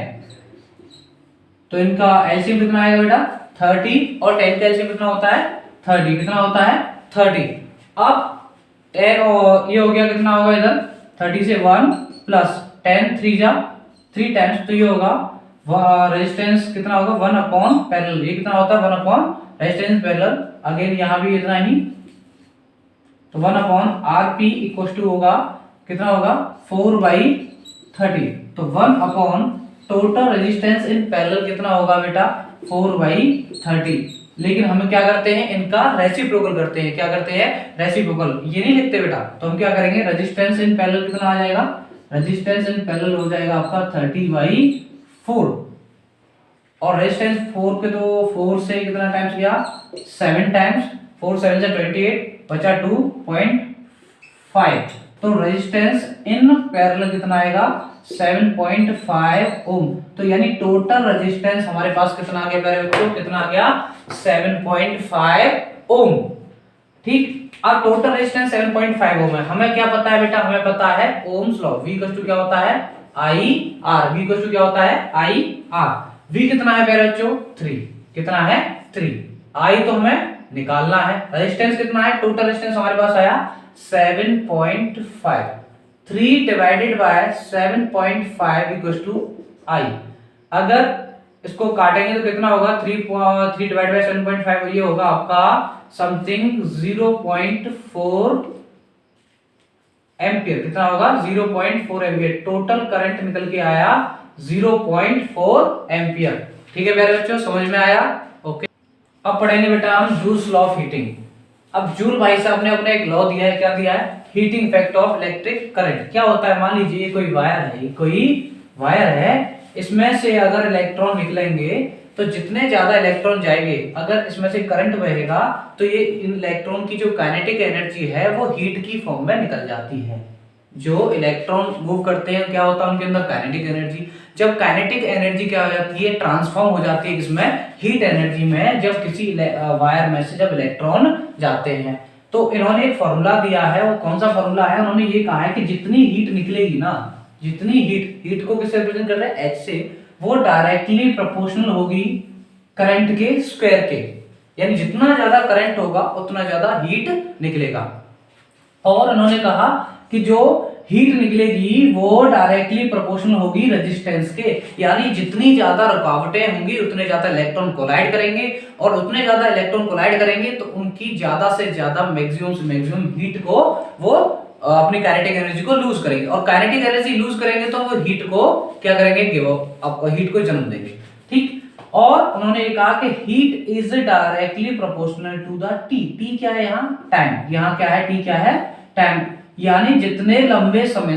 तो इनका एलसीएम कितना आएगा बेटा 30 और 10 का एलसीएम कितना होता है 30, कितना होता है 30। अब 10 और ये हो गया कितना होगा इधर 30 से 1 प्लस 10 3 जा 3 टाइम्स, तो ये होगा रेजिस्टेंस कितना होगा 1 पैरेलल, ये कितना होता है 1 रेजिस्टेंस पैरेलल, अगेन यहाँ भी इतना ही, तो 1/Rp इक्वल टू होगा कितना होगा 4/30, तो 1 टोटल रेजिस्टेंस इन पैरेलल कितना होगा बेटा 4/30। लेकिन हम क्या करते हैं इनका रेसिप्रोकल करते हैं, क्या करते हैं रेसिप्रोकल, ये नहीं लिखते बेटा, तो हम क्या करेंगे रेजिस्टेंस इन पैरेलल कितना आ जाएगा, रेजिस्टेंस इन पैरेलल हो जाएगा आपका 30/4 और रेजिस्टेंस 4 के तो 4 से कितना टाइम्स गया 7 टाइम्स, 4 7 से 28 बचा 2.5, तो रेजिस्टेंस इन पैरेलल कितना आएगा 7.5 ओम। तो यानी टोटल रेजिस्टेंस हमारे पास कितना आ गया प्यारे बच्चों, कितना आ गया 7.5 ओम। ठीक, अब टोटल रेजिस्टेंस 7.5 ओम है, हमें क्या पता है बेटा, हमें पता है Ohm's law, V equal to क्या होता है I R. V equal to क्या होता है आई आर। वी कितना है प्यारे बच्चों 3, कितना है 3। आई तो हमें निकालना है। रेजिस्टेंस कितना है, टोटल रेजिस्टेंस हमारे पास आया 7.5। 3 डिवाइडेड बाय 7.5 इक्वल टू आई। अगर इसको काटेंगे तो कितना होगा 3 डिवाइड बाय 7.5, ये होगा आपका समथिंग 0.4 एम्पियर। कितना होगा 0.4 एम्पियर। टोटल करंट निकल के आया 0.4 एम्पियर। ठीक है प्यारे बच्चों, समझ में आया? ओके, अब पढ़ेंगे बेटा हम जूल्स लॉ ऑफ हीटिंग। अब जूल भाई साहब ने अपने एक लॉ दिया है, क्या दिया है, heating effect of electric current. क्या होता है, मान लीजिए कोई वायर है, कोई वायर है, इसमें से अगर इलेक्ट्रॉन निकलेंगे तो जितने ज्यादा इलेक्ट्रॉन जाएंगे, अगर इसमें से करंट बहेगा तो ये इन इलेक्ट्रॉन की जो काइनेटिक एनर्जी है वो हीट की फॉर्म में निकल जाती है। जो इलेक्ट्रॉन मूव करते हैं क्या होता है उनके अंदर काइनेटिक एनर्जी। जब काइनेटिक एनर्जी क्या हो जाती है, ट्रांसफॉर्म हो जाती है किसमें, हीट एनर्जी में, जब किसी वायर में से जब इलेक्ट्रॉन जाते हैं। तो इन्होंने एक फॉर्मूला दिया है, वो कौन सा फॉर्मूला है, उन्होंने ये कहा है कि जितनी हीट निकलेगी ना, जितनी हीट को किससे रिप्रेजेंट कर रहे हैं, एच से, वो डायरेक्टली प्रोपोर्शनल होगी करंट के स्क्वायर के। यानी जितना ज्यादा करंट होगा उतना ज्यादा हीट निकलेगा। और उन्होंने कहा कि जो हीट निकलेगी वो डायरेक्टली प्रोपोर्शनल होगी रेजिस्टेंस के। यानी जितनी ज्यादा रुकावटें होंगी उतने ज्यादा इलेक्ट्रॉन कोलाइड करेंगे, और उतने ज्यादा इलेक्ट्रॉन कोलाइड करेंगे तो उनकी ज्यादा से ज्यादा मैक्सिमम से मैक्सिमम हीट को वो अपनी काइनेटिक एनर्जी को लूज करेंगे। और काइनेटिक एनर्जी लूज करेंगे तो वो हीट को क्या करेंगे, गिव अप, हीट को जन्म देंगे। ठीक। और उन्होंने ये कहा कि heat is directly proportional to the T. T क्या है यहाँ, टाइम। यहाँ क्या है, टी क्या है, टाइम। यानी जितने लंबे समय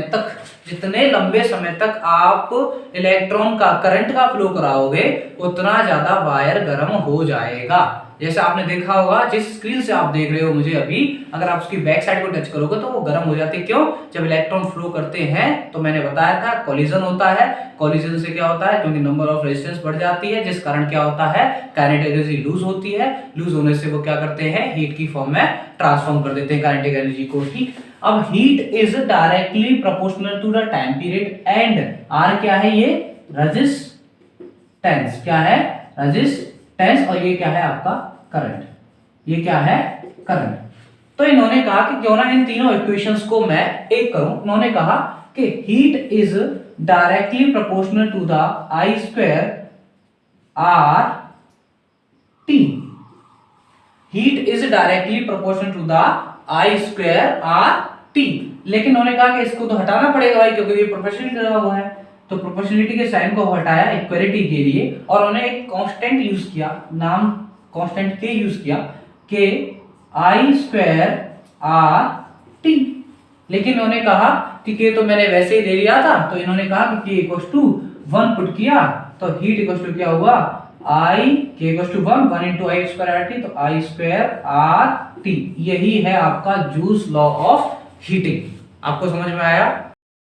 तक आप इलेक्ट्रॉन का करंट का फ्लो कराओगे उतना ज्यादा वायर गर्म हो जाएगा। जैसे आपने देखा होगा, जिस स्क्रीन से आप देख रहे हो मुझे अभी, अगर आप उसकी बैक साइड को टच करोगे तो वो गर्म हो जाती है। क्यों, जब इलेक्ट्रॉन फ्लो करते हैं तो मैंने बताया था कोलिजन होता है। कोलिजन से क्या होता है, क्योंकि नंबर ऑफ रेजिस्टेंस बढ़ जाती है, जिस कारण क्या होता है, काइनेटिक एनर्जी लूज होती है। लूज होने से वो क्या करते हैं, हीट की फॉर्म में ट्रांसफॉर्म कर देते हैं काइनेटिक एनर्जी को। ठीक। अब heat is directly proportional to the time period and R क्या है, ये रेजिस्टेंस। क्या है, रेजिस्टेंस। और ये क्या है आपका करंट। ये क्या है, करंट। तो इन्होंने कहा कि क्यों ना इन तीनों इक्वेशंस को मैं एक करूं। उन्होंने कहा कि heat is directly proportional to the I square R T. Heat is directly proportional to the I square R T. लेकिन उन्होंने कहा कि इसको तो हटाना पड़ेगा भाई, क्योंकि ये प्रोपोर्शनलिटी लगा हुआ है। तो प्रोपोर्शनलिटी के साइन को हटाया इक्वालिटी के लिए, और उन्होंने एक कांस्टेंट यूज किया, नाम कांस्टेंट के यूज किया, के आई स्क्वायर आर टी। लेकिन उन्होंने कहा कि के तो मैंने वैसे ही ले लिया था, तो इन्होंने कहा कि के इक्वल टू 1 पुट किया तो हीट इक्वल टू क्या हुआ, आई के equal to 1 into I square R T, तो आई स्क्वायर आर टी। यही है आपका जूल्स लॉ ऑफ हीटिंग। आपको समझ में आया?